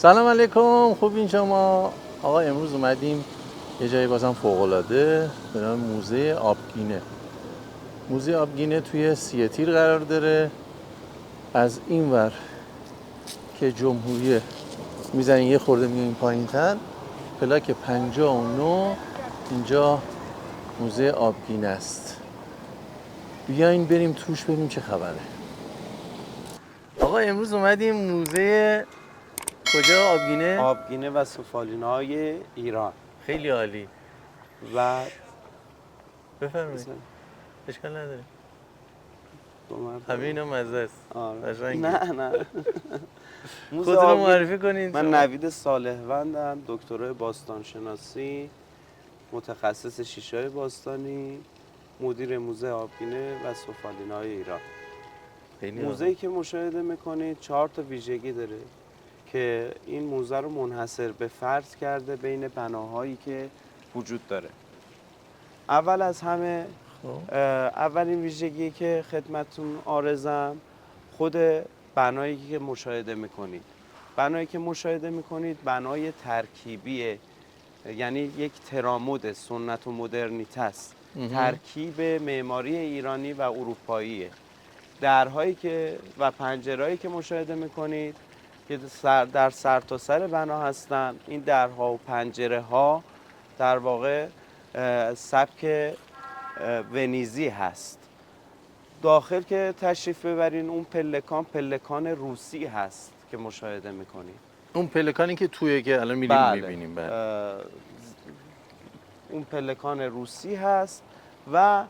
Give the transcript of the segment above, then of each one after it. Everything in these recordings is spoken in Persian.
سلام علیکم، خوبین شما؟ آقا امروز اومدیم یه جایی بازم فوق‌العاده به نام موزه آبگینه. موزه آبگینه توی سیاتیل قرار داره. از این ور که جمهوریه میزنین یه خورده میایین پایین‌تر، پلاک 59 اینجا موزه آبگینه است. بیاین بریم توش ببینیم چه خبره. آقا امروز اومدیم موزه کجا؟ آبگینه؟ آبگینه و سفالینه‌های ایران خیلی عالی. و بفرمایید. اشکال نداره. دو مرد همه اینا مزه است. آره. قشنگه. نه موزه خودتون رو آبگینه. معرفی کنین. من شما. نوید صالحوندم، دکترای باستانشناسی، متخصص شیشه‌های باستانی، مدیر موزه آبگینه و سفالینه‌های ایران. خیلی موزه‌ای که مشاهده می‌کنید 4 تا ویژگی داره که این موزه رو منحصر به فرد کرده بین بناهایی که وجود داره. اول از همه خب. اولین ویژگی که خدمتتون عارضم خود بنایی که مشاهده میکنید. بنایی که مشاهده میکنید بنای ترکیبیه، یعنی یک ترامود سنت و مدرنیته است. ترکیب معماری ایرانی و اروپاییه. درهایی که و پنجرهایی که مشاهده میکنید که در سرتاسر بنا هستند، این درها و پنجره ها در واقع سبک ونیزی هست. داخل که تشریف ببرین اون پلکان روسی هست که مشاهده میکنید. اون پلکانی که توی که الان میریم بله. میبینیم. بله. اون پلکان روسی هست و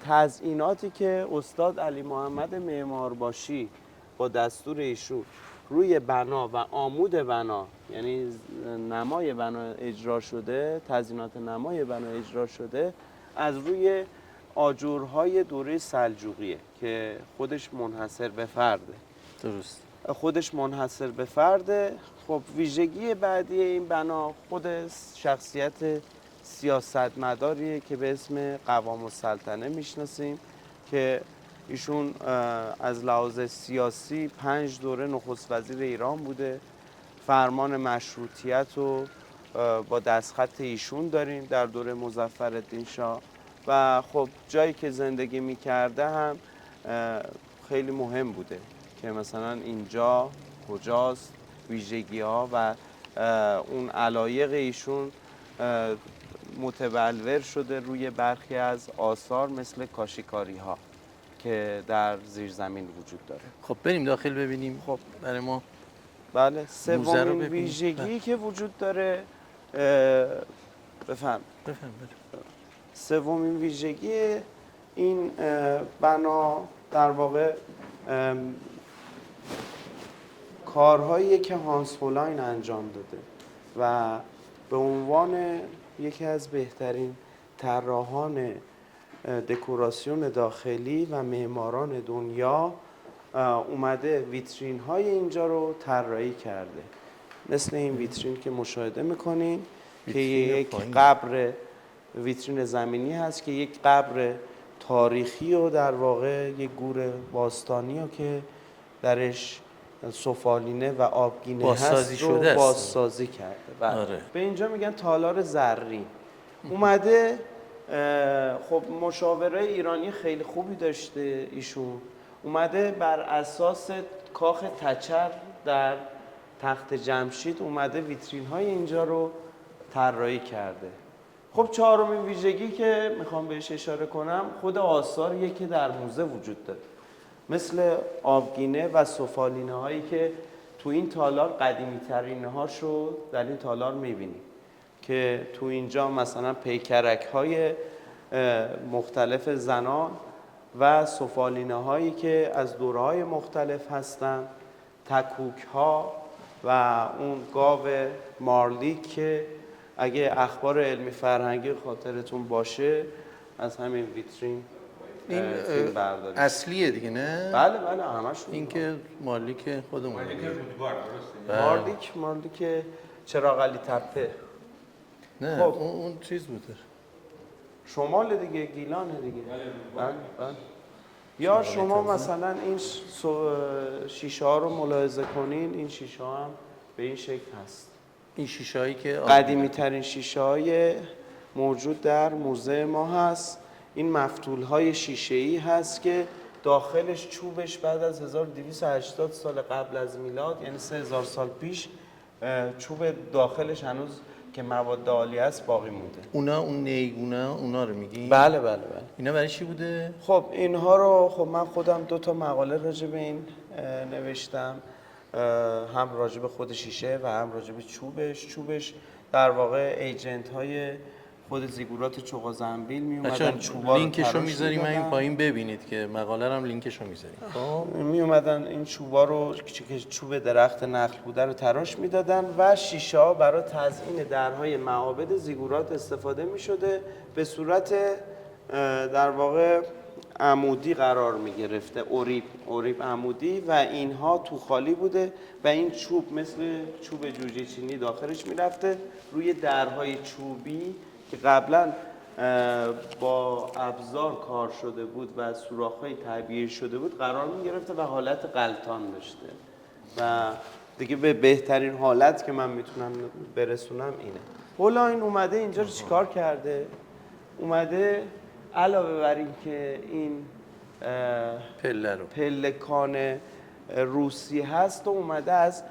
تزئیناتی که استاد علی محمد معمارباشی با دستور ایشون روی بنا و عمود بنا، یعنی نمای بنا اجرا شده، تزئینات نمای بنا اجرا شده از روی آجرهای دوره سلجوقیه که خودش منحصر به فرده. درست. خودش منحصر به فرده. خب ویژگی بعدی این بنا خود شخصیت سیاستمداریه که به اسم قوام السلطنه میشناسیم که ایشون از لحاظ سیاسی 5 دوره نخست وزیر ایران بوده. فرمان مشروطیت رو با دستخط ایشون داریم در دوره مظفرالدین شاه و خب جایی که زندگی میکرده هم خیلی مهم بوده که مثلا اینجا کجاست، ویژگی ها و اون علایق ایشون متبلور شده روی برخی از آثار مثل کاشیکاری ها که در زیرزمین وجود داره. خب بریم داخل ببینیم. خب برای ما. بله. موزه رو سومین ببینیم. ویژگی که وجود داره بفهم. سومین ویژگی این بنا در واقع کارهایی که هانس هولاین انجام داده و به عنوان یکی از بهترین طراحان دکوراسیون داخلی و معماران دنیا اومده ویترین های اینجا رو طراحی کرده. مثل این ویترین که مشاهده میکنین که یک قبر ویترین زمینی هست که یک قبر تاریخی و در واقع یک گور باستانی رو که درش سفالینه و آبگینه هست رو بازسازی کرده. آره. به اینجا میگن تالار زرین. اومده خب مشاوره ایرانی خیلی خوبی داشته ایشون. اومده بر اساس کاخ تچر در تخت جمشید اومده ویترین های اینجا رو طراحی کرده. خب چهارمین ویژگی که میخوام بهش اشاره کنم خود آثاریه که در موزه وجود داره، مثل آبگینه و سفالینه هایی که تو این تالار قدیمی ترین هاشو در این تالار میبینیم که تو اینجا مثلا پیکرک های مختلف زنان و سفالینه هایی که از دورهای مختلف هستن، تکوک ها و اون گاو مارلیک که اگه اخبار علمی فرهنگی خاطرتون باشه از همین ویترین این اصلیه دیگه نه؟ بله بله همشون. این که مالک خودمون مالک چراغ علی تپه. نه خب اون چیز بوده شمال دیگه، گیلانه دیگه. بله. یا شما مثلا این شیشه ها رو ملاحظه کنین، این شیشه ها هم به این شکل هست. این شیشه‌ای که قدیمی ترین شیشه های موجود در موزه ما هست. این مفتول های شیشه ای هست که داخلش چوبش بعد از 1280 سال قبل از میلاد، یعنی 3000 سال پیش، چوب داخلش هنوز که مواد عالیه است باقی مونده. اون نیگونه اونا رو میگی؟ بله بله بله. اینا برای چی بوده؟ خب اینها رو من خودم 2 مقاله راجع به این نوشتم، هم راجع به خود شیشه و هم راجع به چوبش در واقع ایجنت های خود زیگورات چوغا زنبیل می اومدن چوبا رو لینکشو میذاریم این پایین ببینید که مقاله رو هم لینکشو میذاریم. خب می اومدن این چوبا رو که چوب درخت نخل بوده رو تراش میدادن و شیشه ها برای تزیین درهای معابد زیگورات استفاده می شده، به صورت در واقع عمودی قرار می گرفته، اوریب عمودی، و اینها تو خالی بوده و این چوب مثل چوب جوجه چینی داخلش می رفته روی درهای چوبی که قبلا با ابزار کار شده بود و سوراخ‌های تعبیه شده بود قرار می گرفته و حالت غلطان داشته و دیگه به بهترین حالت که من میتونم برسونم اینه. حالا این اومده اینجا رو چیکار کرده؟ اومده علاوه بر این که این پلکان روسی هست و اومده از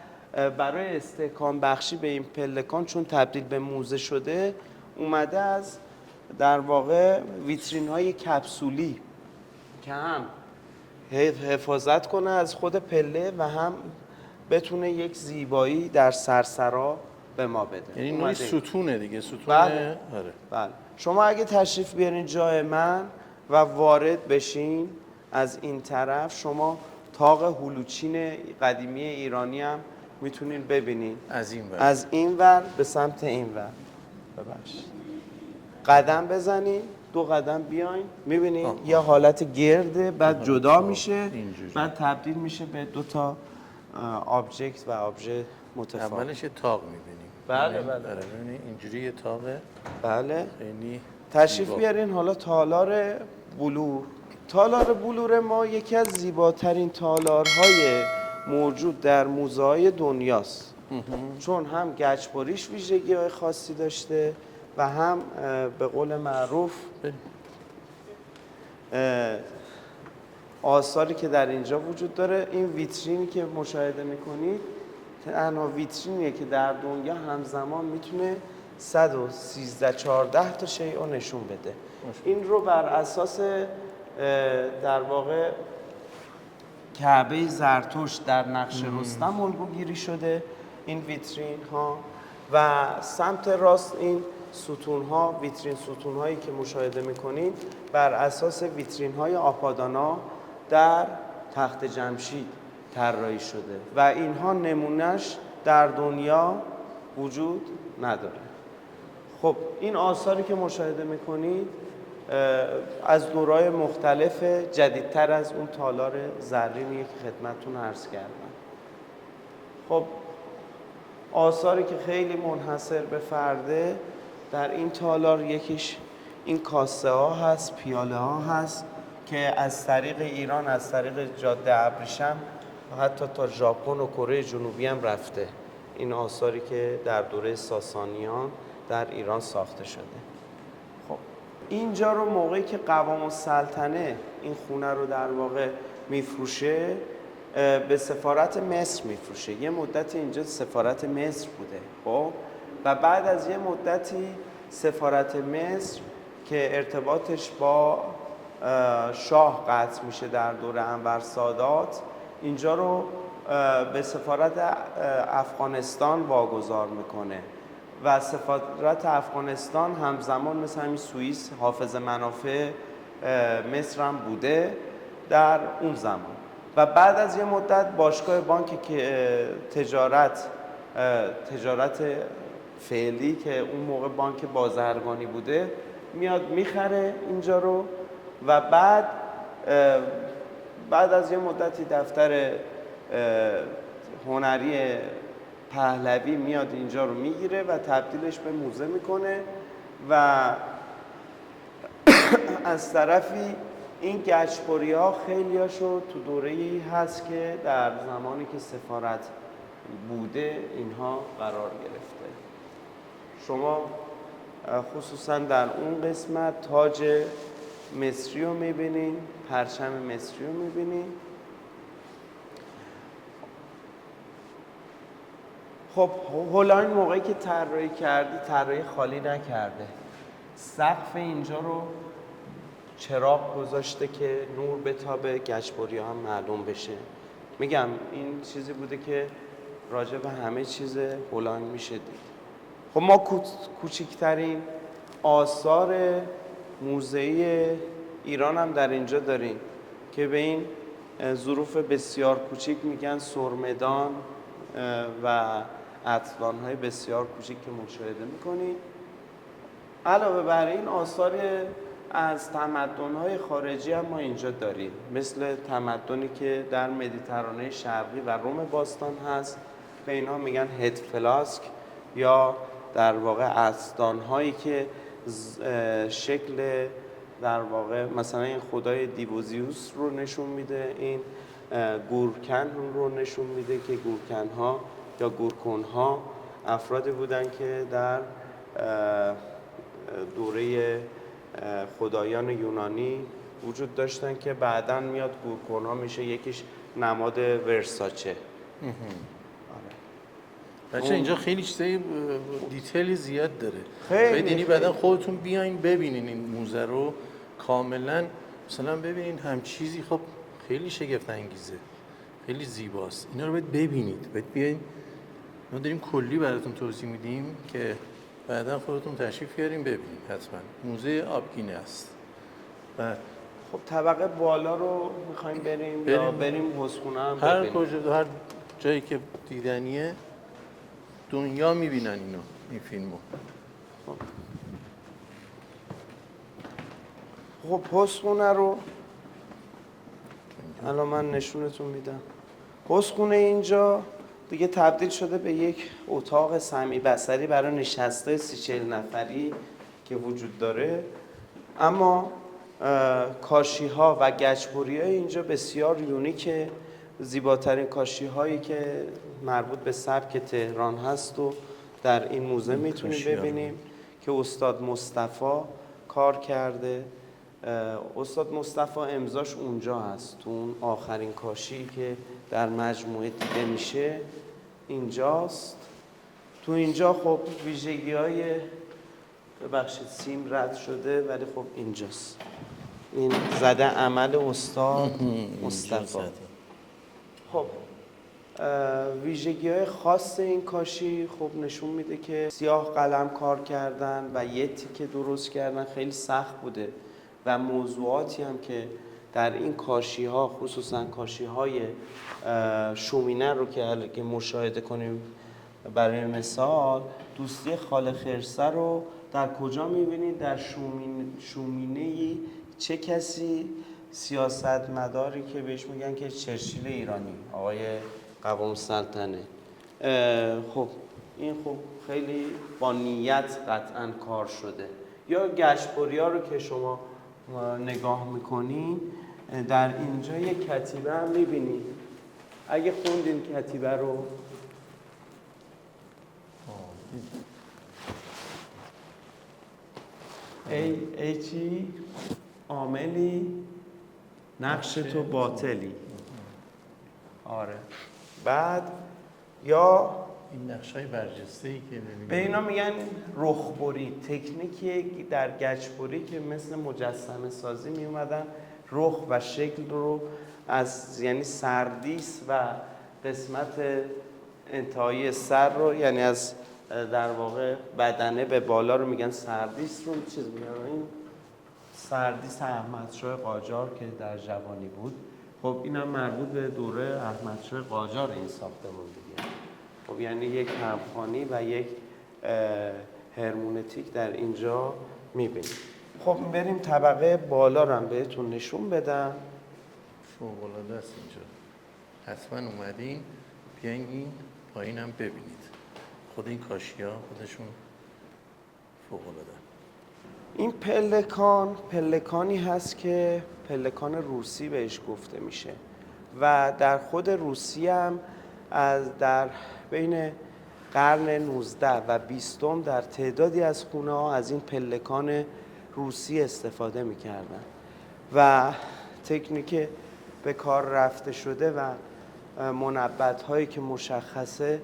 برای استحکام بخشی به این پلکان، چون تبدیل به موزه شده، اومده از در واقع ویترین های کپسولی که هم حفاظت کنه از خود پله و هم بتونه یک زیبایی در سرسرا به ما بده. یعنی نوعی ستونه دیگه، ستونه. بله. بله. شما اگه تشریف بیارین جای من و وارد بشین از این طرف، شما طاق هلوچین قدیمی ایرانی هم میتونین ببینین از این ور به سمت این ور. ببخشید قدم بزنین، 2 قدم بیاین، میبینین یه حالت گرده، بعد جدا میشه، بعد تبدیل میشه به 2 تا آبجکت و آبژه متفاوت. اولش یه تاق میبینیم. بله بله. اینجوری یه تاقه. بله. خیلی تشریف بیارین حالا تالار بلور. تالار بلور ما یکی از زیباترین تالارهای موجود در موزه‌های دنیاست، چون هم گچبریش ویژگی‌های خاصی داشته و هم به قول معروف آثاری که در اینجا وجود داره. این ویترینی که مشاهده میکنید تنها ویترینیه که در دنیا همزمان میتونه 113-14 تا شیء رو نشون بده. این رو بر اساس در واقع کعبه زرتشت در نقش رستم الگوگیری شده این ویترین ها، و سمت راست این ستون ها، ویترین ستون هایی که مشاهده میکنید بر اساس ویترین های آپادانا در تخت جمشید طراحی شده و اینها نمونهش در دنیا وجود نداره. خب این آثاری که مشاهده میکنید از دورهای مختلف جدیدتر از اون تالار زرینیه که خدمتتون عرض کردم. خب آثاری که خیلی منحصر به فرده در این تالار، یکیش این کاسه ها هست، پیاله ها هست که از طریق ایران، از طریق جاده ابریشم و حتی تا ژاپن و کره جنوبی هم رفته. این آثاری که در دوره ساسانیان در ایران ساخته شده. خب اینجا رو موقعی که قوام السلطنه این خونه رو در واقع میفروشه، به سفارت مصر میفروشه. یه مدتی اینجا سفارت مصر بوده. خب و بعد از یه مدتی سفارت مصر که ارتباطش با شاه قطع میشه در دوره انور سادات، اینجا رو به سفارت افغانستان واگذار میکنه و سفارت افغانستان همزمان مثل همین سوئیس حافظ منافع مصر هم بوده در اون زمان. و بعد از یه مدت باشگاه بانک که تجارت فعلی که اون موقع بانک بازرگانی بوده میاد میخره اینجا رو و بعد از یه مدتی دفتر هنری پهلوی میاد اینجا رو میگیره و تبدیلش به موزه میکنه و از طرفی این گچبری ها خیلی هاشو تو دوره‌ای هست که در زمانی که سفارت بوده اینها قرار گرفته. شما خصوصا در اون قسمت تاج مصری رو میبینین، پرچم مصری رو میبینین. خب هولاین موقعی که طراحی کردی طراحی خالی نکرده، سقف اینجا رو چراغ گذاشته که نور بتابه، گچبریا هم معلوم بشه. میگم این چیزی بوده که راجع به همه چیز هولاین میشه دید. خب ما کوچکترین آثار موزه‌ای ایران هم در اینجا داریم که به این ظروف بسیار کوچیک میگن سرمدان و اتلان‌های بسیار کوچیک که مشاهده میکنید. علاوه بر این آثار از تمدن‌های خارجی هم ما اینجا داریم، مثل تمدنی که در مدیترانه شرقی و روم باستان هست، به اینها میگن هد فلاسک، یا در واقع اصلان‌هایی که شکل در واقع مثلا این خدای دیوزیوس رو نشون میده، این گورکن رو نشون میده که گورکن‌ها یا گورکن‌ها افرادی بودن که در دوره خدایان یونانی وجود داشتن که بعداً میاد گورکن‌ها میشه یکیش نماد ورساچه. بچه اینجا خیلی چیزای دیتیلی زیاد داره. خیلی بدینی بعدا خودتون بیاین ببینین این موزه رو کاملا، مثلا ببینین هم چیزی خب خیلی شگفت انگیزه، خیلی زیباست. اینا رو باید ببینید، باید بیاین. ما داریم کلی براتون توضیح میدیم که بعدا خودتون تشریف بیارین ببینید. حتما موزه آبگینه است. و خب طبقه بالا رو میخوایم بریم یا بریم حوضخونه هم هر ببینیم؟ کجا، هر جایی که دیدنیه دنیا میبینن اینو، این فیلمو. خب حوضخونه رو الان من نشونتون میدم. حوضخونه اینجا دیگه تبدیل شده به یک اتاق سمی بصری برای نشسته 30-40 نفری که وجود داره، اما کاشی ها و گچبری های اینجا بسیار یونیکه. زیباترین کاشی هایی که مربوط به سبک تهران هست و در این موزه میتونیم ببینیم که استاد مصطفی کار کرده. استاد مصطفی امضاش اونجا هست، تو اون آخرین کاشی که در مجموعه دیده میشه اینجاست. تو اینجا خب ویژگی های، ببخشید سیم رد شده ولی خب اینجاست، این زده عمل استاد مصطفی. خب ویژگی های خاص این کاشی خب نشون میده که سیاه قلم کار کردن و یه تیکه درست کردن خیلی سخت بوده و موضوعاتی هم که در این کاشی ها، خصوصا کاشی های شومینه رو که مشاهده کنیم، برای مثال دوستی خال خرسه رو در کجا میبینید؟ در شومینه چه کسی؟ سیاستمداری که بهش میگن که چرچیل ایرانی، آقای قوام سلطنه. خب این خب خیلی با نیت قطعا کار شده. یا گچبریا رو که شما نگاه میکنین در اینجا یک کتیبه هم میبینید. اگه خوندین کتیبه رو، ای چی عاملی نقش تو باطلی. آره. بعد یا این نقشای برجسته‌ای که می‌بینید به اینا میگن رخبری، تکنیکی در گچبری که مثل مجسمه سازی می اومدن رخ و شکل رو از، یعنی سردیس و قسمت انتهایی سر رو، یعنی از در واقع بدنه به بالا رو میگن سردیس رو چیز میگن. این سردیس احمدشاه قاجار که در جوانی بود، خب اینم مربوط به دوره احمدشاه قاجار این ساختمون دیگه. خب یعنی یک همخوانی و یک هرمونتیک در اینجا میبینیم. خب بریم طبقه بالا رو هم بهتون نشون بدم. فوق‌العاده است اینجا. حتما اومدین بیاین این پایین هم ببینید. خود این کاشی‌ها خودشون فوق‌العاده. این پلکانی هست که پلکان روسی بهش گفته میشه و در خود روسی هم در بین قرن 19 و 20 در تعدادی از خونه ها از این پلکان روسی استفاده می‌کردن و تکنیک به کار رفته شده و منبت‌هایی که مشخصه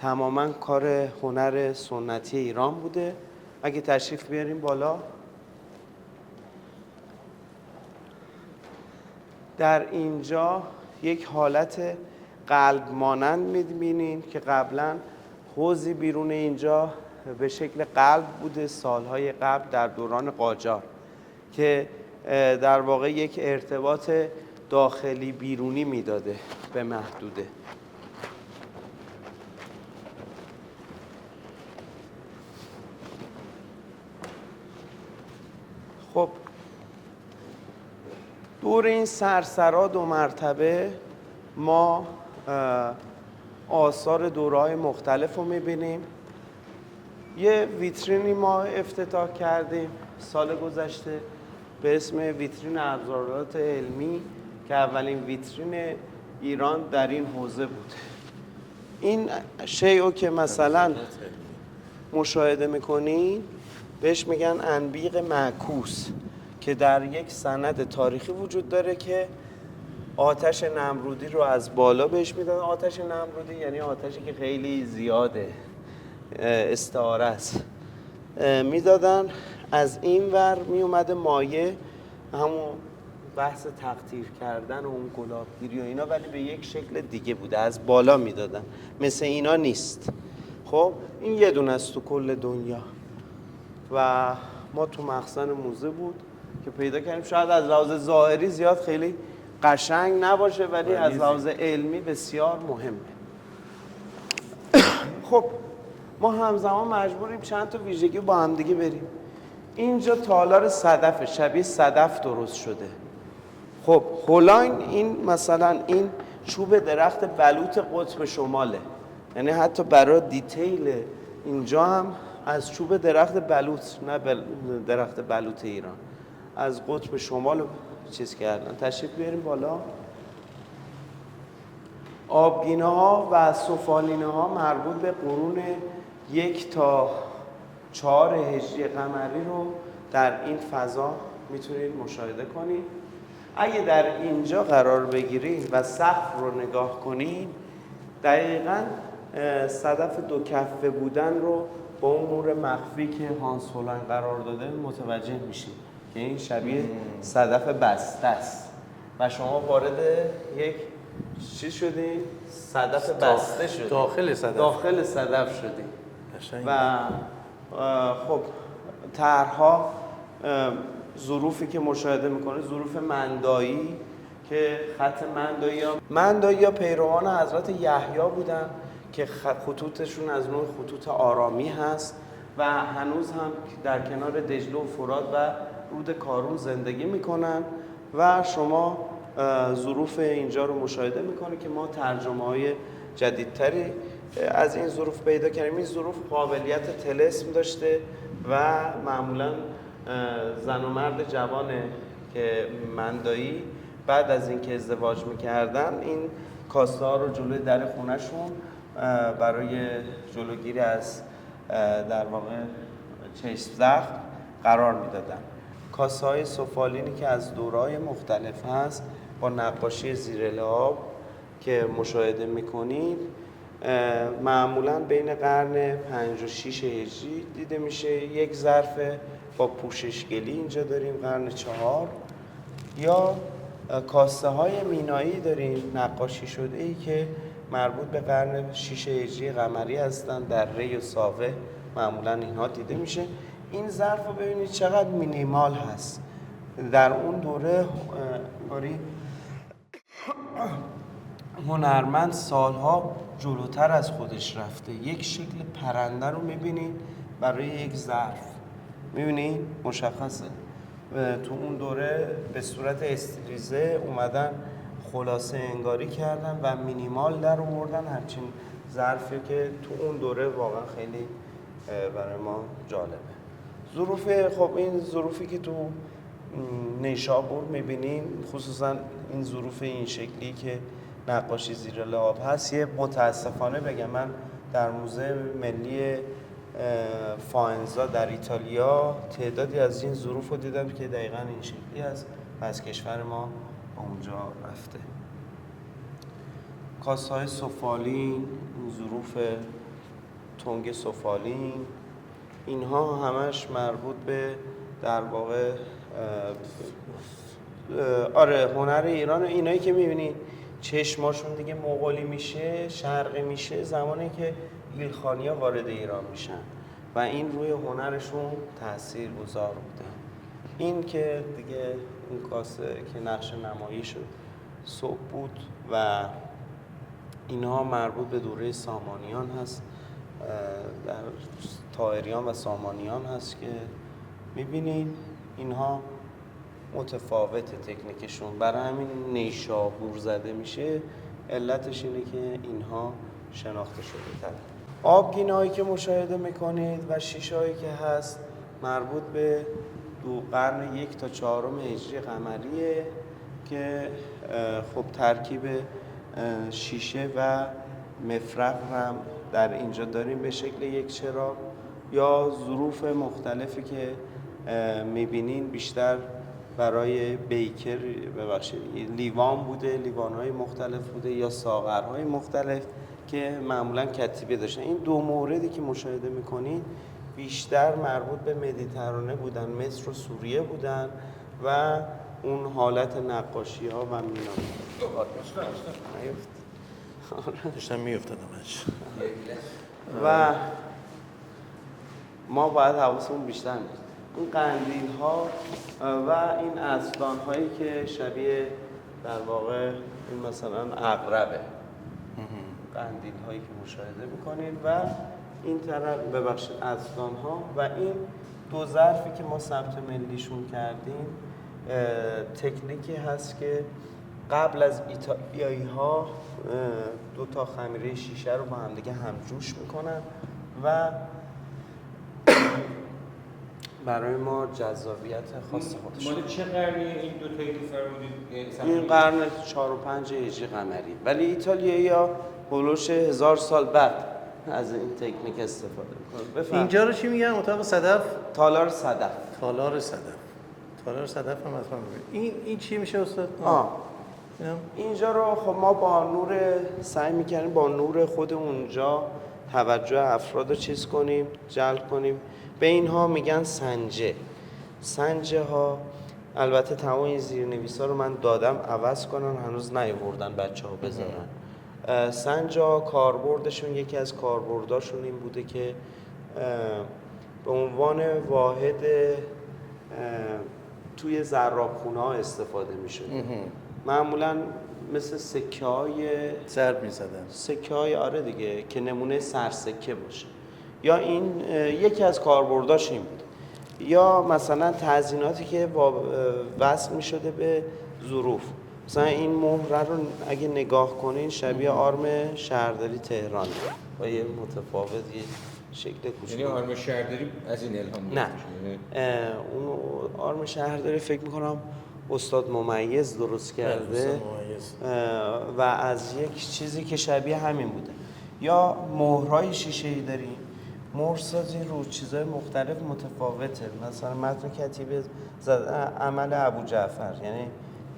تماماً کار هنر سنتی ایران بوده. اگه تشریف بیاریم بالا، در اینجا یک حالت قلب مانند می‌بینین که قبلا حوضی بیرون اینجا به شکل قلب بوده سالهای قبل در دوران قاجار که در واقع یک ارتباط داخلی بیرونی میداده به محدوده. خب دور این سرسرا 2 مرتبه ما آثار دوره‌های مختلف رو می‌بینیم. یه ویترینی ما افتتاح کردیم سال گذشته به اسم ویترین ابزارات علمی که اولین ویترین ایران در این حوزه بود. این شیء که مثلا مشاهده می‌کنین بهش میگن انبیق معکوس که در یک سند تاریخی وجود داره که آتش نمرودی رو از بالا بهش میدن. آتش نمرودی یعنی آتشی که خیلی زیاده، استعاره است، میدادن. از این ور می اومده مایه، همون بحث تقطیر کردن و اون گلابگیری و اینا، ولی به یک شکل دیگه بوده، از بالا میدادن، مثل اینا نیست. خب این یه دونه است تو کل دنیا و ما تو مخزن موزه بود که پیدا کردیم. شاید از لحاظ ظاهری زیاد خیلی قشنگ نباشه ولی از لحاظ علمی بسیار مهمه. خب ما همزمان مجبوریم چند تا ویژگی با هم دیگه بریم. اینجا تالار صدف، شبیه صدف درست شده. خب هولاین این مثلا این چوب درخت بلوط قطب شماله، یعنی حتی برای دیتیل اینجا هم از چوب درخت بلوط، نه درخت بلوط ایران، از قطب شمال چیز کردن. تشریف بیاریم بالا. آبگینه ها و سفالینه ها مربوط به قرون 1 تا 4 هجری قمری رو در این فضا میتونید مشاهده کنید. اگه در اینجا قرار بگیرید و سقف رو نگاه کنید، دقیقاً صدف 2 کفه بودن رو با اون نور مخفی که هانس هولاین قرار داده متوجه میشید که این شبیه صدف بسته است و شما وارد یک چی شدید؟ صدف بسته شدید، داخل صدف شدید. و خب طرح‌ها، ظروفی که مشاهده میکنه ظروف مندایی که خط مندایی ها پیروان حضرت یحیی بودن که خطوطشون از نوع خطوط آرامی هست و هنوز هم در کنار دجله و فرات و رود کارون زندگی میکنن و شما ظروف اینجا رو مشاهده میکنه که ما ترجمه های جدیدتری از این ظروف پیدا کردیم. این ظروف قابلیت طلسم داشته و معمولا زن و مرد جوان که مندایی بعد از اینکه ازدواج میکردن این کاسه ها رو جلوی در خونهشون برای جلوگیری از در واقع چشم زخم قرار میدادن. کاسه های سفالینی که از دورهای مختلف هست با نقاشی زیر لعاب که مشاهده میکنید معمولا بین قرن 5 و 6 هجری دیده میشه. یک ظرف با پوششگلی اینجا داریم قرن 4 یا کاسه های مینایی داریم نقاشی شده ای که مربوط به قرن 6 هجری قمری هستن، در ری و ساوه معمولا اینها دیده میشه. این ظرف رو ببینید چقدر مینیمال هست. در اون دوره هنرمند سالها جلوتر از خودش رفته. یک شکل پرنده رو میبینید برای یک ظرف، میبینید مشخصه. تو اون دوره به صورت استیلیزه اومدن خلاصه انگاری کردن و مینیمال در آوردن همچین ظرفی که تو اون دوره واقعا خیلی برای ما جالبه. ظروف، خب این ظروفی که تو نیشابور میبینین، خصوصا این ظروف این شکلی که نقاشی زیر لعاب هست. یه متاسفانه بگم، من در موزه ملی فاینزا در ایتالیا تعدادی از این ظروف رو دیدم که دقیقاً این شکلی است و از کشور ما اونجا رفته. کاسه‌های سفالین، این ظروف تنگ سفالین، اینها همش مربوط به در واقع آره هنر ایران. اینایی که میبینید چشماشون دیگه مغولی میشه، شرقی میشه، زمانی که ایلخانیا وارد ایران میشن و این روی هنرشون تأثیر گذار بوده. این که دیگه اون کاسه که نقش نمایی شد صبح بود و اینها مربوط به دوره سامانیان هست، در طاهریان و سامانیان هست که میبینین اینها متفاوت تکنیکشون، برای همین نیشابور زده میشه. علتش اینه که اینها شناخته شده تر. آبگینه هایی که مشاهده میکنید و شیشه هایی که هست مربوط به قرن 1 تا 4 هجری قمریه که خب ترکیب شیشه و مفرق هم در اینجا داریم به شکل یک چراغ، یا ظروف مختلفی که میبینین بیشتر برای بیکر لیوان بوده، لیوان‌های مختلف بوده یا ساغرهای مختلف که معمولاً کتیبه داشتن. این دو موردی که مشاهده میکنین بیشتر مربوط به مدیترانه بودن، مصر و سوریه بودن و اون حالت نقاشی ها و داشتم میافتادمش و ما باید حواسمون بیشتر نیست. این قندیل ها و این اسدان هایی که شبیه در واقع این مثلا عقربه، قندیل هایی که مشاهده میکنید و این طرف ببخشید اسدان ها و این دو ظرفی که ما ثبت ملیشون کردیم تکنیکی هست که قبل از ایتالیایی ها 2 تا خمیره شیشه رو با هم دیگه همجوش میکنن و برای ما جذابیت خاص خودش. مال چه قرنیه این دو تایی که فرمودید؟ این قرن 4 و 5 هجری قمری، ولی ایتالیایی‌ها هولوش 1000 سال بعد از این تکنیک استفاده میکنن. اینجا رو چی میگن؟ اتاق صدف؟ تالار صدف. تالار صدف. تالار صدف هم حتما ببینید. این چی میشه استاد؟ اینجا رو خب ما با نور سعی میکنیم با نور خود اونجا توجه افراد رو چیز کنیم، جلب کنیم. به اینها میگن سنجه. سنجه ها البته تمام این زیرنویس‌ها رو من دادم عوض کنن، هنوز نیاوردن بچه‌ها بذارن. سنجه ها کاربردشون، یکی از کاربرداشون این بوده که به عنوان واحد توی زرابخونه ها استفاده میشه. معمولا مثل سکه های ضرب می‌زدن. سکه های آره دیگه که نمونه سرسکه باشه، یا این یکی از کاربرداش این بود، یا مثلا تزییناتی که وصل می شده به ظروف. مثلا این مهره رو اگه نگاه کنین شبیه آرم شهرداری تهران با یه متفاوت یه شکل کوچیک. یعنی آرم شهرداری از این الهام نه اون آرم شهرداری فکر میکنم استاد ممیز درست کرده و از یک چیزی که شبیه همین بوده. یا مهرهای شیشه‌ای داریم، مهرسازی رو چیزهای مختلف متفاوته. مثلا متن کتیبه عمل ابوجعفر، یعنی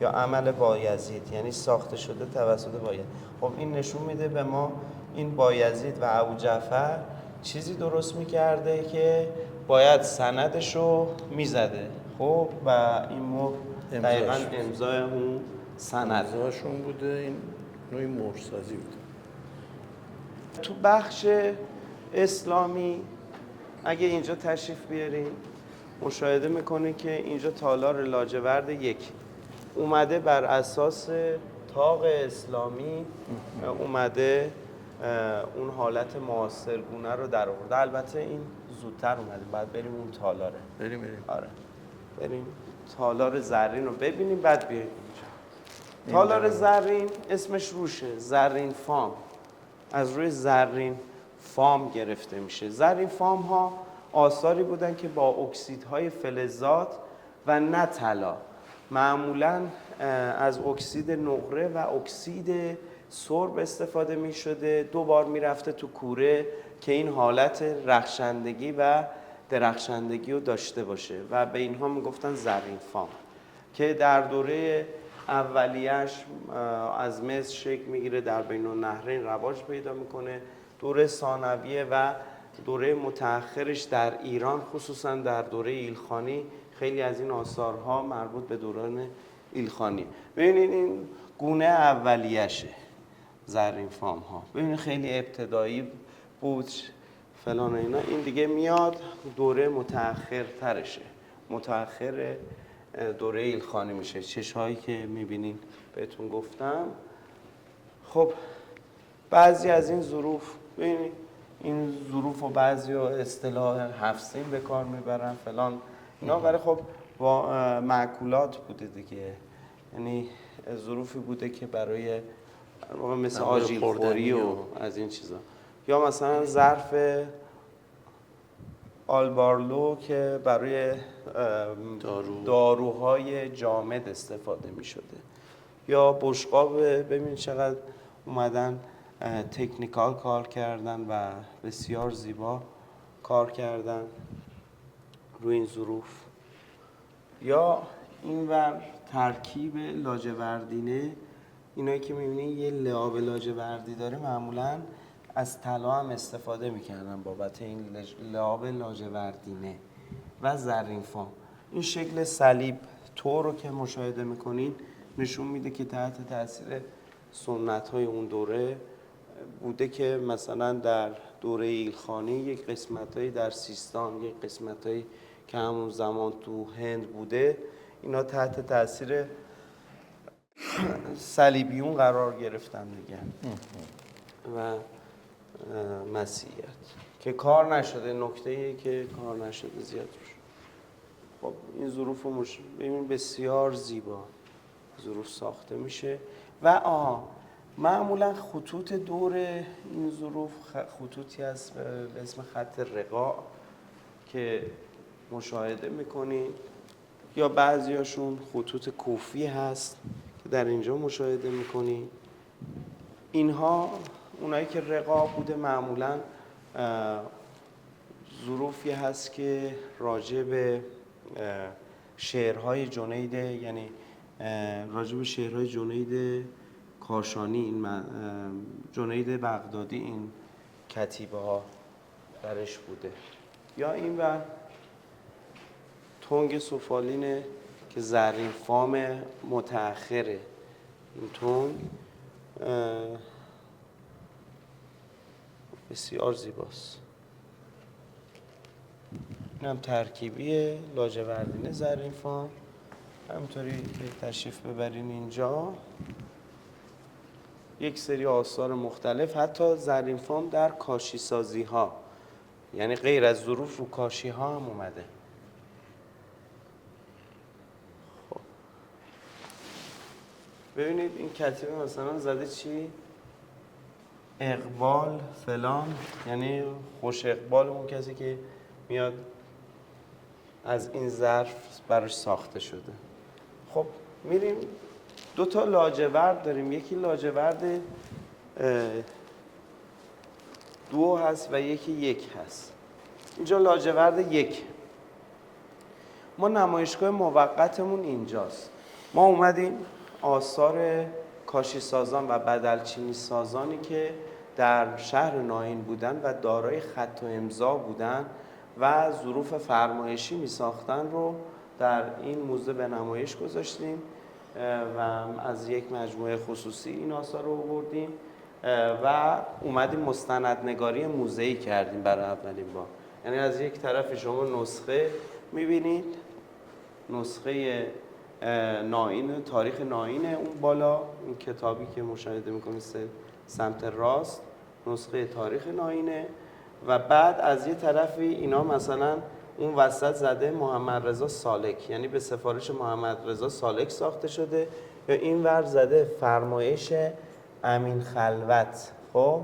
یا عمل بایزید، یعنی ساخته شده توسط بایزید. خب این نشون میده به ما این بایزید و ابوجعفر چیزی درست میکرده که باید سندش رو میزده. خب و این مهر دقیقاً امضای اون سند امضاشون بوده. این نوعی مهرسازی بوده. تو بخش اسلامی اگه اینجا تشریف بیارین مشاهده میکنین که اینجا تالار لاجورد 1 اومده بر اساس طاق اسلامی، اومده اون حالت معاصرگونه رو در آورده. البته این زودتر اومده، بعد بریم اون تالاره. بریم. آره بریم تالار زرین رو ببینیم بعد بیاریم اینجا. تالار زرین اسمش روشه، زرین فام، از روی زرین فام گرفته میشه. زرین فام ها آثاری بودن که با اکسیدهای فلزات و نه طلا، معمولا از اکسید نقره و اکسید سرب استفاده می شده، 2 بار می رفته تو کوره که این حالت رخشندگی و درخشندگی رو داشته باشه و به اینها می گفتن زرین فام که در دوره اولیش از مصر شکل میگیره، در بین النهرین رواج پیدا میکنه. دوره ثانویه و دوره متأخرش در ایران، خصوصا در دوره ایلخانی، خیلی از این آثارها مربوط به دوران ایلخانی. ببینید این گونه اولیشه زرین فام ها، ببینید خیلی ابتدایی بود فلان اینا. این دیگه میاد دوره متأخر ترشه، متأخر دوره ایلخانی میشه. چشمایی که میبینین بهتون گفتم. خب بعضی از این ظروف، ببینید این ظروف و بعضی اصطلاح هفسین به کار میبرن فلان اینا، برای خب با معکولات بوده دیگه، یعنی ظروفی بوده که برای مثل آجیل خوری و از این چیزا، یا مثلا ظرف آلبارلو که برای داروهای جامد استفاده می شده، یا بشقاب. ببین چقدر اومدن تکنیکال کار کردن و بسیار زیبا کار کردن روی این ظروف. یا اینور ترکیب لاجوردینه، اینایی که می‌بینید یه لعاب لاجوردی داره، معمولاً از طلا هم استفاده می‌کردن بابت این لعاب لاجوردینه و زرین فام. این شکل صلیب طور رو که مشاهده می‌کنید نشون میده که تحت تاثیر سنت‌های اون دوره بوده که مثلا در دوره ایلخانی یک قسمت‌هایی در سیستان، یک قسمت‌هایی که همون زمان تو هند بوده، اینا تحت تاثیر صلیبیون قرار گرفتن دیگه و مسیحیت که کار نشده. نکته‌ای که کار نشده زیاد روش. خب این ظروف رو ببین بسیار زیبا ظروف ساخته میشه و معمولا خطوط دور این ظروف خطوطی هست به اسم خط رقاع که مشاهده میکنید، یا بعضیاشون خطوط کوفی هست که در اینجا مشاهده میکنید. اینها اونایی که رقاع بوده معمولا ظروفی هست که راجع به شعرهای جنید، یعنی راجع به شعرهای جنید کاشانی، این جنید بغدادی، این کتیبه ها درش بوده. یا این و تنگ سفالینه که زرین فام متأخره. این تنگ بسیار زیباست. این هم ترکیبی لاجوردینه زرین فام. همینطوری که تشریف ببرین اینجا یک سری آثار مختلف، حتی زرین فام در کاشی سازی ها، یعنی غیر از ظروف رو کاشی ها هم اومده. خب ببینید این کتیبه مثلا زده چی؟ اقبال فلان، یعنی خوش اقبال اون کسی که میاد از این ظرف براش ساخته شده. خب میریم 2 تا لاجورد داریم، یکی لاجورد 2 هست و یکی 1 هست. اینجا لاجورد 1. ما نمایشگاه موقتمون اینجاست. ما اومدیم آثار کاشی سازان و بدلچینی سازانی که در شهر ناهین بودن و دارای خط و امضا بودن و ظروف فرمایشی می ساختن رو در این موزه به نمایش گذاشتیم و از یک مجموعه خصوصی این آثار رو آوردیم و اومدیم مستندنگاری موزه‌ای کردیم برای اولین بار. یعنی از یک طرف شما نسخه می‌بینید، نسخه ناین، تاریخ ناین اون بالا، این کتابی که مشاهده می‌کنید سمت راست نسخه تاریخ ناینه، و بعد از یه طرفی اینا مثلا اون وسط زده محمد رضا سالک، یعنی به سفارش محمد رضا سالک ساخته شده، یا این ور زده فرمایش امین خلوت. خب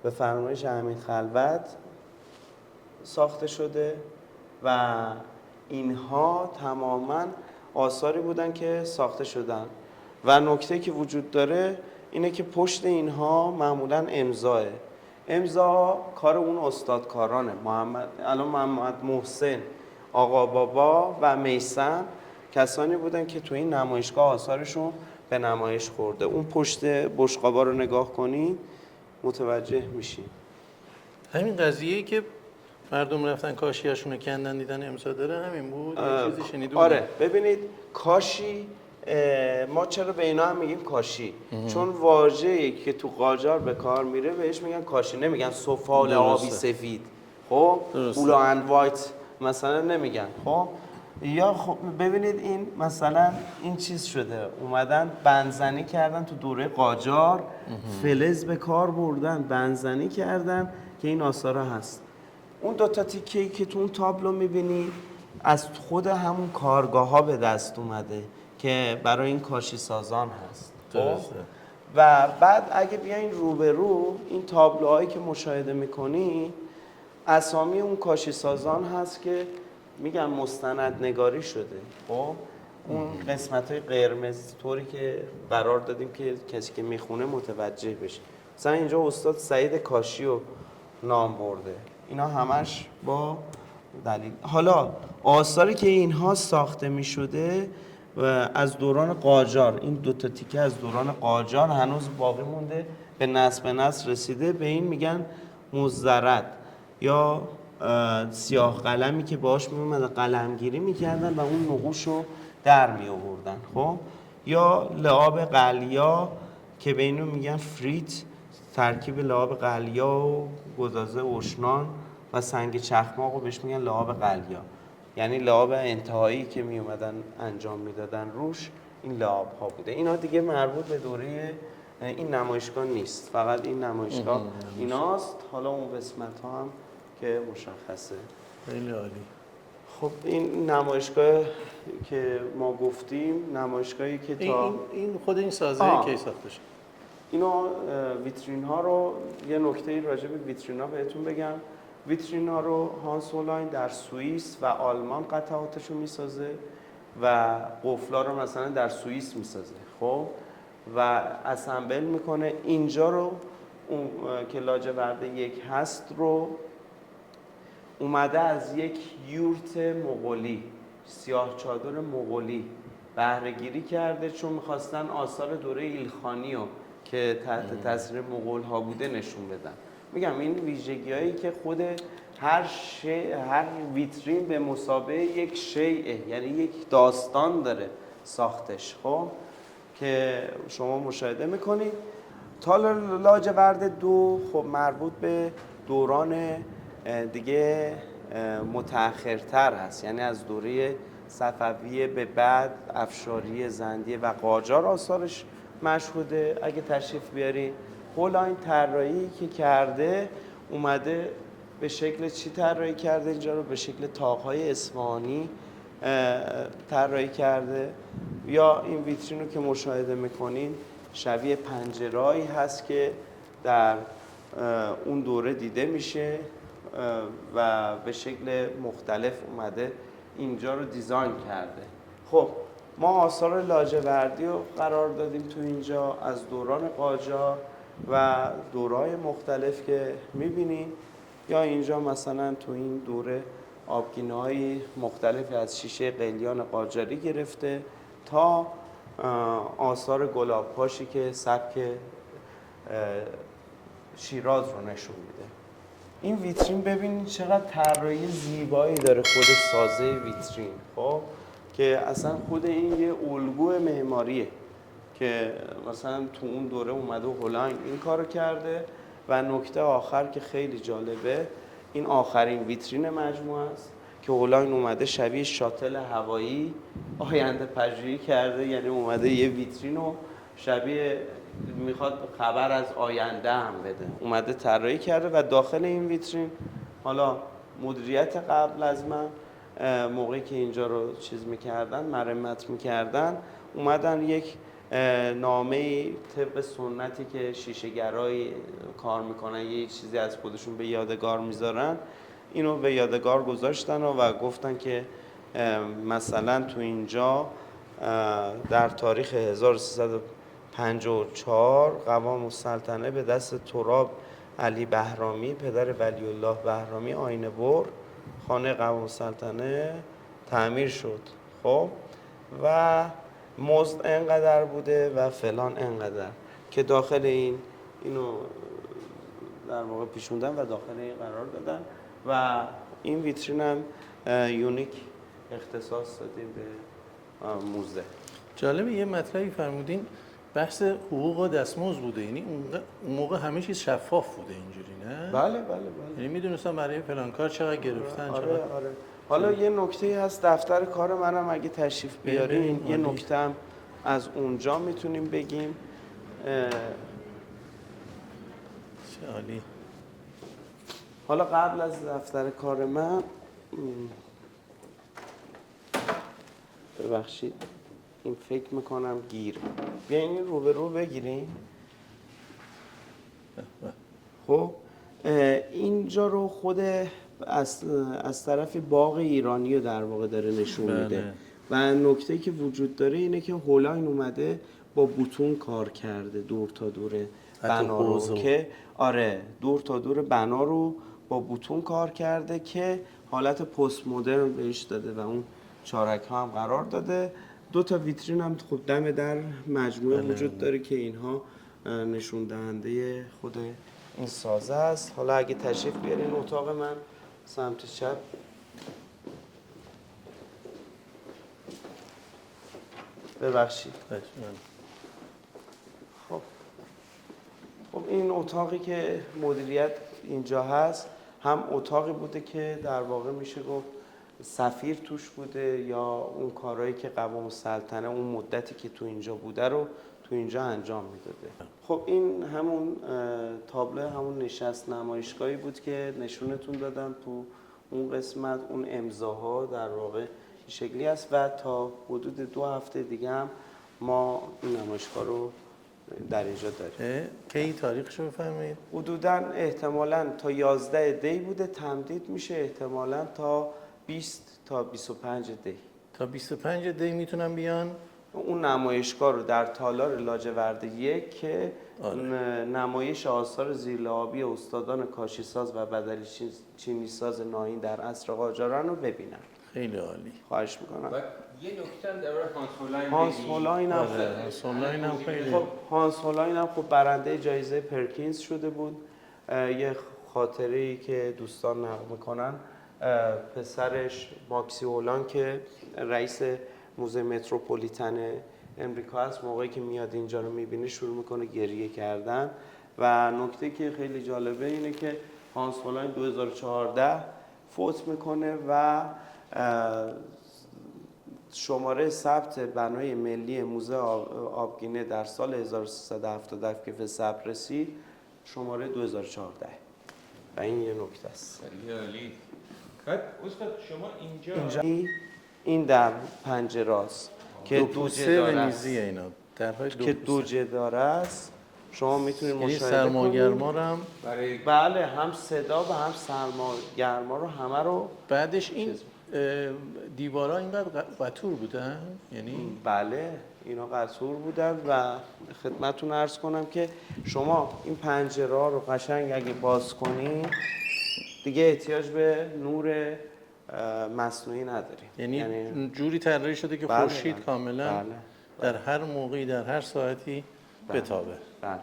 به فرمایش امین خلوت ساخته شده و اینها تماما آثاری بودن که ساخته شدن. و نکته که وجود داره اینه که پشت اینها معمولا امضاه. امضا کار اون استادکارانه. الان محمد محسن، آقا بابا و میثم کسانی بودن که تو این نمایشگاه آثارشون به نمایش خورده. اون پشت بشقابا رو نگاه کنید متوجه میشین. همین قضیه‌ای که مردم رفتن کاشیاشون رو کندن دیدن امضا داره همین بود؟ یه چیزی شنیدم. آره ببینید کاشی، ما چرا به اینا هم میگیم کاشی؟ چون واژه‌ای که تو قاجار به کار میره بهش میگن کاشی، نمیگن سفال آبی سفید، خب بلو اند وایت مثلا نمیگن. خب یا خب ببینید این مثلا این چیز شده، اومدن بندزنی کردن تو دوره قاجار، فلز به کار بردن، بندزنی کردن که این آثار هست. اون دوتا تیکه‌ای که تو اون تابلو میبینید از خود همون کارگاه ها به دست اومده که برای این کاشی سازان هست. درسته. و بعد اگه بیاین روبرو این تابلوهایی که مشاهده میکنی اسامی اون کاشی سازان هست که میگم مستند نگاری شده. خب اون قسمت های قرمز طوری که قرار دادیم که کسی که میخونه متوجه بشه. مثلا اینجا استاد سعید کاشی رو نام برده. اینا همش با دلیل. حالا آثاری که اینها ساخته می شده و از دوران قاجار، این دو تا تیکه از دوران قاجار هنوز باقی مونده، به نسل به نسل رسیده. به این میگن مزرد یا سیاه قلمی که باهاش میومدن قلمگیری میکردن و اون نقوش رو در می آوردن. خب یا لعاب قلیا که به اینو میگن فریت، ترکیب لعاب قلیا و گدازه اشنان و سنگ چخماق رو بهش میگن لعاب قلیا، یعنی لعاب انتهایی که می اومدن انجام میدادن روش این لعاب ها بوده. اینا دیگه مربوط به دوره این نمایشگاه نیست، فقط این نمایشگاه ایناست. حالا اون قسمت ها هم که مشخصه. خیلی عالی. خب این نمایشگاه که ما گفتیم نمایشگاهی که تا این خود این سازه کی ساخته شد؟ اینو ویترین ها رو، یه نکته راجع به ویترین ها بهتون بگم. ویترین ها رو هانس هولاین در سوئیس و آلمان قطعاتشو میسازه و قفلا رو مثلا در سوئیس میسازه. خب و اسمبل میکنه. اینجا رو اون که لاجورد یک هست رو اومده از یک یورت مغولی، سیاه چادر مغولی بهره گیری کرده، چون میخواستن آثار دوره ایلخانی رو که تحت تاثیر مغول ها بوده نشون بدن. میگم این ویژگی هایی که خود هر ویترین به مثابه یک شیء، یعنی یک داستان داره ساختش. خب که شما مشاهده میکنید. تالار لاجورد دو خب مربوط به دوران دیگه متأخرتر هست، یعنی از دوره صفویه به بعد افشاری، زندیه و قاجار آثارش مشهوده. اگه تشریف بیاری هولاین طراحی که کرده اومده به شکل چی طراحی کرده؟ اینجا رو به شکل طاق‌های اصفهانی طراحی کرده. یا این ویترین رو که مشاهده میکنین شبیه پنجره‌ای هست که در اون دوره دیده میشه و به شکل مختلف اومده اینجا رو دیزاین کرده. خب ما آثار لاجوردی رو قرار دادیم تو اینجا از دوران قاجار و دوره‌های مختلف که میبینیم. یا اینجا مثلا تو این دوره آبگینه‌های مختلفی از شیشه قلیان قاجاری گرفته تا آثار گلاب‌پاشی که سبک شیراز رو نشون میده. این ویترین ببینید چقدر طراحی زیبایی داره خود سازه ویترین. خب که اصلا خود این یه الگوی معماریه که مثلا تو اون دوره اومده هولاین این کارو کرده. و نکته آخر که خیلی جالبه، این آخرین ویترین مجموعه است که هولاین اومده شبیه شاتل هوایی آینده پژوهی کرده، یعنی اومده یه ویترین رو شبیه میخواد خبر از آینده هم بده، اومده طراحی کرده. و داخل این ویترین حالا مدیریت قبل از من موقعی که اینجا رو چیز میکردن، مرمت میکردن، اومدن یک نامه طبق سنتی که شیشه‌گرایی کار میکنن یه چیزی از خودشون به یادگار میذارن، اینو به یادگار گذاشتن و گفتن که مثلا تو اینجا در تاریخ 54 قوام السلطنه به دست تراب علی بهرامی پدر ولی الله بهرامی آینه بر خانه قوام السلطنه تعمیر شد. خب و مزد انقدر بوده و فلان انقدر که داخل اینو در واقع پیشوندن و داخل این قرار دادن و این ویترین هم یونیک اختصاص دادیم به موزه. جالبه یه مطلبی فرمودین بحث حقوق و دستمزد بوده، یعنی اون موقع همه چیز شفاف بوده اینجوری نه؟ بله. یعنی میدونستم برای فلان کار چقدر گرفتن. آره. حالا یه نکته هست دفتر کار منم اگه تشریف بیارین یه نکته هم از اونجا میتونیم بگیم. چه عالی. حالا قبل از دفتر کار من ببخشید این فکر میکنم گیر بیاین این رو به رو بگیریم. خب اینجا رو خود از طرف باغ ایرانی رو در واقع داره نشون میده و نکته که وجود داره اینه که هولاین اومده با بوتون کار کرده دور تا دور بنا رو که دور تا دور بنا رو با بوتون کار کرده که حالت پست مدرن بهش داده و اون چارک ها هم قرار داده. 2 تا ویترین هم خب دم در مجموعه وجود داره که اینها نشون دهنده خود این سازه است. حالا اگه تشریف بیارین اتاق من سمت چپ ببخشید. خب این اتاقی که مدیریت اینجا هست هم اتاقی بوده که در واقع میشه گفت سفیر توش بوده یا اون کارهایی که قوام السلطنه اون مدتی که تو اینجا بوده رو تو اینجا انجام میداده. خب این همون تابلو همون نشست نمایشگاهی بود که نشونتون دادم تو اون قسمت. اون امضاها در واقع این شکلی است و تا حدود 2 هفته دیگه هم ما این نمایشگاه رو در اینجا داریم. کی تاریخشو بفرمایید؟ حدوداً احتمالاً تا 11 دی بوده، تمدید میشه احتمالاً تا 20 تا 25 دی. تا 25 دی میتونن بیان. اون نمایشگاه رو در تالار لاجورد 1 که نمایش آثار زیرلعابی استادان کاشیساز و بدلی چینی ساز ناهین در عصر قاجاران رو ببینن. خیلی عالی. خواهش میکنم. یه نکته هم درباره هانس هولاین هم خیلی خب هانس هولاین هم خب برنده جایزه پرکینز شده بود. یه خاطره‌ای که دوستان نقل میکنن پسرش ماکسی هولان که رئیس موزه متروپولیتن امریکا هست موقعی که میاد اینجا رو میبینه شروع میکنه گریه کردن و نکته که خیلی جالبه اینه که هانس هولاین 2014 فوت میکنه و شماره ثبت بنای ملی موزه آبگینه در سال 1377 که به ثبت رسید شماره 2014 و این یه نکته است. عالی. بعد استاد شما اینجا این در پنجره است که دوجه داره است. اینا که دوجه داره است. شما میتونید مشاهده کنید. سرماگرما رو هم بله هم صدا و هم سرماگرما رو همه رو. بعدش این دیوارا اینقدر قطور بودن؟ یعنی بله اینا قطور بودن و خدمتتون عرض کنم که شما این پنجره ها رو قشنگ اگه باز کنین دیگه احتیاج به نور مصنوعی نداریم. یعنی جوری طراحی شده که خورشید کاملا در هر موقعی در هر ساعتی بتابه. بله.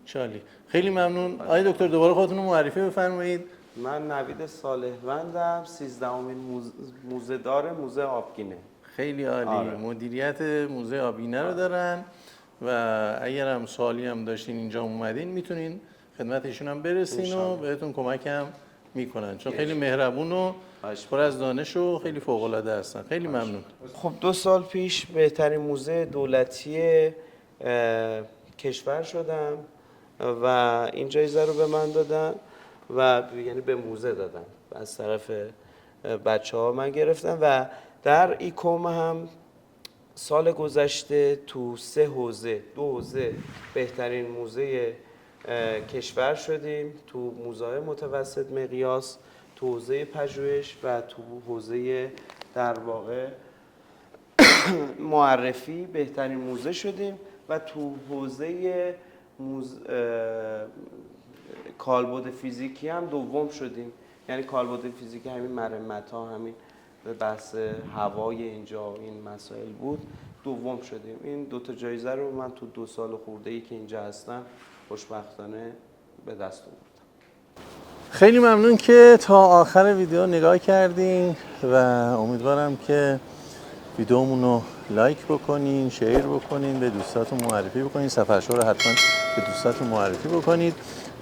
چالی. خیلی ممنون. آقای دکتر دوباره خودتون رو معرفی بفرمایید. من نوید صالحوندم، 13مین موزه‌دار موزه آبگینه. خیلی عالی. مدیریت موزه آبگینه رو دارن و اگر هم سوالی هم داشتین اینجا اومدین میتونین خدمت ایشون هم برسین و بهتون کمک هم میکنن چون خیلی مهربون و پر از دانش و خیلی فوق العاده هستن. خیلی ممنون. خب 2 سال پیش بهترین موزه دولتی کشور شدم و این جایزه رو به من دادن و یعنی به موزه دادن از طرف بچه‌ها من گرفتم و در ایکوم هم سال گذشته تو 3 حوزه 2 حوزه بهترین موزه کشور شدیم، تو موزه متوسط مقیاس، تو حوزه پژوهش و تو حوزه در واقع معرفی بهترین موزه شدیم و تو حوزه کالبد فیزیکی هم دوم شدیم. یعنی کالبد فیزیکی همین مرمت ها، همین بحث هوای اینجا این مسائل بود، دوم شدیم. این 2 جایزه رو من تو 2 سال خورده‌ای که اینجا هستم خوشبختانه به دست آوردم. خیلی ممنون که تا آخر ویدیو نگاه کردین و امیدوارم که ویدیومون رو لایک بکنین، شیر بکنین، به دوستاتون معرفی بکنین، سفرشو رو حتما به دوستاتون معرفی بکنید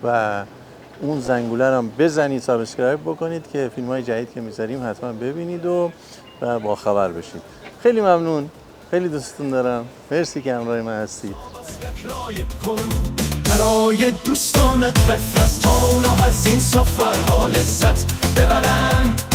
و اون زنگوله رو هم بزنید، سابسکرایب بکنید که فیلم‌های جدید که میذاریم حتما ببینید و با خبر بشید. خیلی ممنون، خیلی دوستتون دارم، مرسی که همراه من هستید. برای دوستانت بفرست تا اونا از این سفرها لذت ببرن.